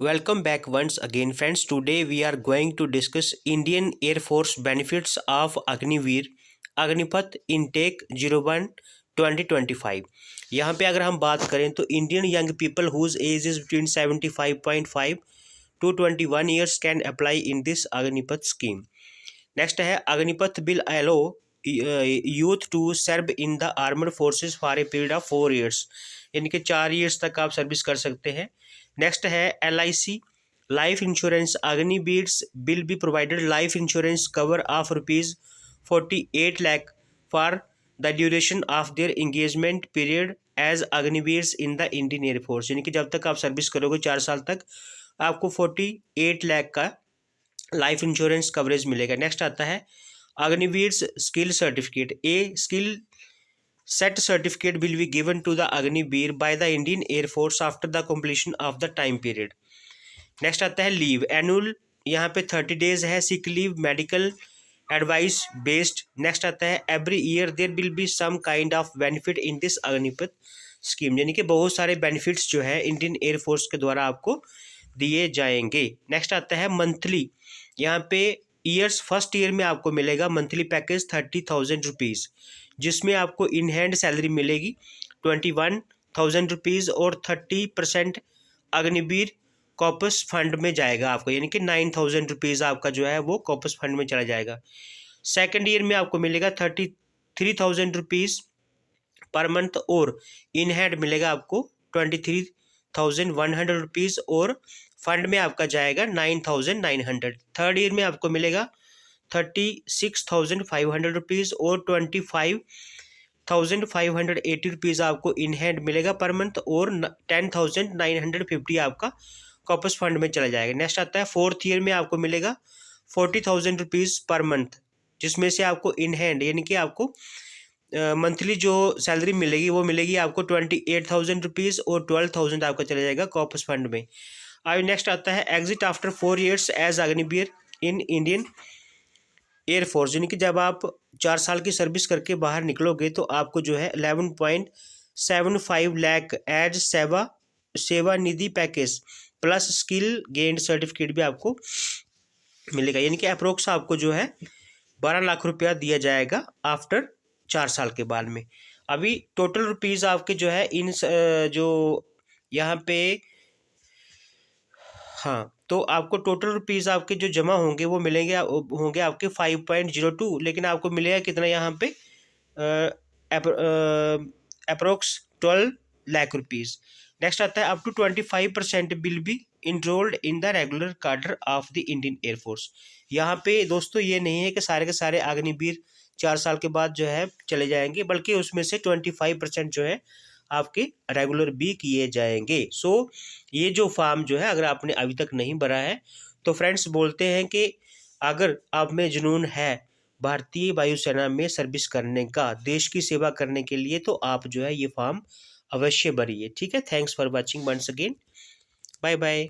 Welcome back once again, friends. Today we are going to discuss Indian Air Force benefits of Agniveer Agnipath intake 01 2025। यहाँ पे अगर हम बात करें तो Indian young people whose age is between 75.5 to 21 years can apply in this Agnipath scheme. Next है Agnipath will allow youth to serve in the armed forces for a period of 4 years, यानी कि 4 years तक आप सर्विस कर सकते हैं। Next है LIC life insurance Agniveers will be provided life insurance cover of ₹48 lakh for the duration of their engagement period as Agniveers in the Indian air force, यानी कि जब तक आप सर्विस करोगे 4 साल तक आपको 48 लाख का लाइफ इंश्योरेंस कवरेज मिलेगा। नेक्स्ट आता है Agniveers skill certificate. A skill set certificate will be given to the Agniveer by the Indian air force after the completion of the time period. Next आता है लीव एनुअल, यहाँ पे 30 days है। Sick leave medical advice based. Next आता है every year there will be some kind of benefit in this Agnipath scheme, यानी कि बहुत सारे बेनिफिट्स जो है इंडियन एयरफोर्स के द्वारा आपको दिए जाएंगे। नेक्स्ट आता है मंथली, यहाँ पे ईयर्स फर्स्ट ईयर में आपको मिलेगा मंथली पैकेज 30,000 रुपीज़, जिसमें आपको इन हैंड सैलरी मिलेगी 21,000 रुपीज़ और 30% अग्निवीर कॉपस फंड में जाएगा आपको, यानी कि 9,000 रुपीज़ आपका जो है वो कॉपस फंड में चला जाएगा। सेकेंड ईयर में आपको मिलेगा 33,000 रुपीज़ पर मंथ और इन हैंड मिलेगा आपको 23,100 रुपीज़ और फंड में आपका जाएगा 9,900। थर्ड ईयर में आपको मिलेगा 36,500 रुपीज़ और 25,580 रुपीज़ आपको इन हैंड मिलेगा पर मंथ और 10,950 आपका कॉपस फंड में चला जाएगा। नेक्स्ट आता है फोर्थ ईयर में आपको मिलेगा 40,000 रुपीज़ पर मंथ, जिसमें से आपको इन हैंड यानी कि आपको मंथली जो सैलरी मिलेगी वो मिलेगी आपको 28,000 रुपीज़ और 12,000 आपका चला जाएगा कॉपस फंड में। अब नेक्स्ट आता है exit after 4 years as Agniveer in Indian air force, यानी कि जब आप 4 साल की सर्विस करके बाहर निकलोगे तो आपको जो है 11.75 lakh as Seva Nidhi package plus skill gained certificate भी आपको मिलेगा, यानी कि अप्रोक्स आपको जो है 12 लाख रुपया दिया जाएगा आफ्टर 4 साल के बाद में। अभी टोटल रुपीज़ आपके जो है इन जो यहाँ पे हाँ, तो आपको टोटल रुपीज़ आपके जो जमा होंगे वो मिलेंगे होंगे आपके 5.02, लेकिन आपको मिलेगा कितना यहाँ पे अप्रोक्स 12 लाख रुपीज़। नेक्स्ट आता है up to 25% will be enrolled in the regular cadre of the Indian air force. यहाँ पे दोस्तों ये नहीं है कि सारे के सारे अग्निवीर 4 साल के बाद जो है चले जाएंगे, बल्कि उसमें से 25% जो है आपके रेगुलर भी किए जाएंगे। सो ये जो फॉर्म जो है अगर आपने अभी तक नहीं भरा है तो फ्रेंड्स बोलते हैं कि अगर आप में जुनून है भारतीय वायुसेना में सर्विस करने का, देश की सेवा करने के लिए, तो आप जो है ये फॉर्म अवश्य भरिए। ठीक है, thanks for watching once again, bye bye.